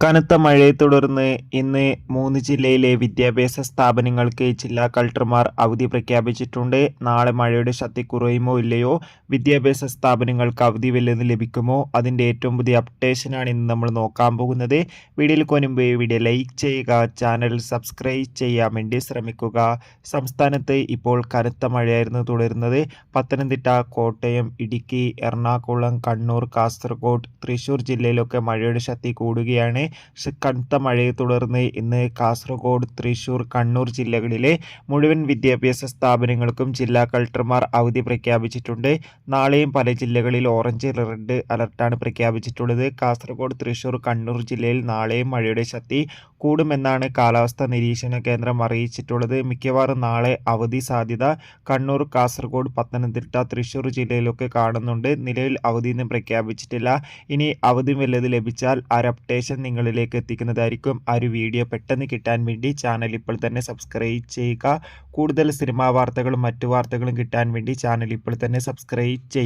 കനത്ത മഴയെ തുടർന്ന് ഇന്ന് 3 ജില്ലയിലെ വിദ്യാഭ്യാസ സ്ഥാപനങ്ങൾക്ക് ജില്ലാ കളക്ടർമാർ അവധി പ്രഖ്യാപിച്ചിട്ടുണ്ട്. നാളെ മഴയുടെ ശക്തി കുറയുമോ ഇല്ലയോ, വിദ്യാഭ്യാസ സ്ഥാപനങ്ങൾക്ക് അവധി വല്ലതും ലഭിക്കുമോ, അതിൻ്റെ ഏറ്റവും പുതിയ അപ്ഡേഷനാണ് ഇന്ന് നമ്മൾ നോക്കാൻ പോകുന്നത്. വീഡിയോയിൽ മുൻപ് വീഡിയോ ലൈക്ക് ചെയ്യുക, ചാനൽ സബ്സ്ക്രൈബ് ചെയ്യാൻ വേണ്ടി ശ്രമിക്കുക. സംസ്ഥാനത്ത് ഇപ്പോൾ കനത്ത മഴയായിരുന്നു തുടരുന്നത്. പത്തനംതിട്ട, കോട്ടയം, ഇടുക്കി, എറണാകുളം, കണ്ണൂർ, കാസർഗോഡ്, തൃശ്ശൂർ ജില്ലയിലൊക്കെ മഴയുടെ ശക്തി കൂടുകയാണ്. കനത്ത മഴയെ തുടർന്ന് ഇന്ന് കാസർഗോഡ്, തൃശൂർ, കണ്ണൂർ ജില്ലകളിലെ മുഴുവൻ വിദ്യാഭ്യാസ സ്ഥാപനങ്ങൾക്കും ജില്ലാ കളക്ടർമാർ അവധി പ്രഖ്യാപിച്ചിട്ടുണ്ട്. നാളെയും പല ജില്ലകളിൽ ഓറഞ്ച്, റെഡ് അലർട്ടാണ് പ്രഖ്യാപിച്ചിട്ടുള്ളത്. കാസർഗോഡ്, തൃശൂർ, കണ്ണൂർ ജില്ലയിൽ നാളെയും മഴയുടെ ശക്തി കൂടുമെന്നാണ് കാലാവസ്ഥാ നിരീക്ഷണ കേന്ദ്രം അറിയിച്ചിട്ടുള്ളത്. മിക്കവാറും നാളെ അവധി സാധ്യത കണ്ണൂർ, കാസർഗോഡ്, പത്തനംതിട്ട, തൃശൂർ ജില്ലയിലൊക്കെ കാണുന്നുണ്ട്. നിലവിൽ അവധിയൊന്നും പ്രഖ്യാപിച്ചിട്ടില്ല. ഇനി അവധി വല്ലത് ലഭിച്ചാൽ ആ അപ്ഡേഷൻ നിങ്ങളിലേക്ക് എത്തിക്കുന്നതായിരിക്കും. ആ ഒരു വീഡിയോ പെട്ടെന്ന് കിട്ടാൻ വേണ്ടി ചാനൽ ഇപ്പോൾ തന്നെ സബ്സ്ക്രൈബ് ചെയ്യുക. കൂടുതൽ സിനിമാ വാർത്തകളും മറ്റു വാർത്തകളും കിട്ടാൻ വേണ്ടി ചാനൽ ഇപ്പോൾ തന്നെ സബ്സ്ക്രൈബ് ചെയ്യുക.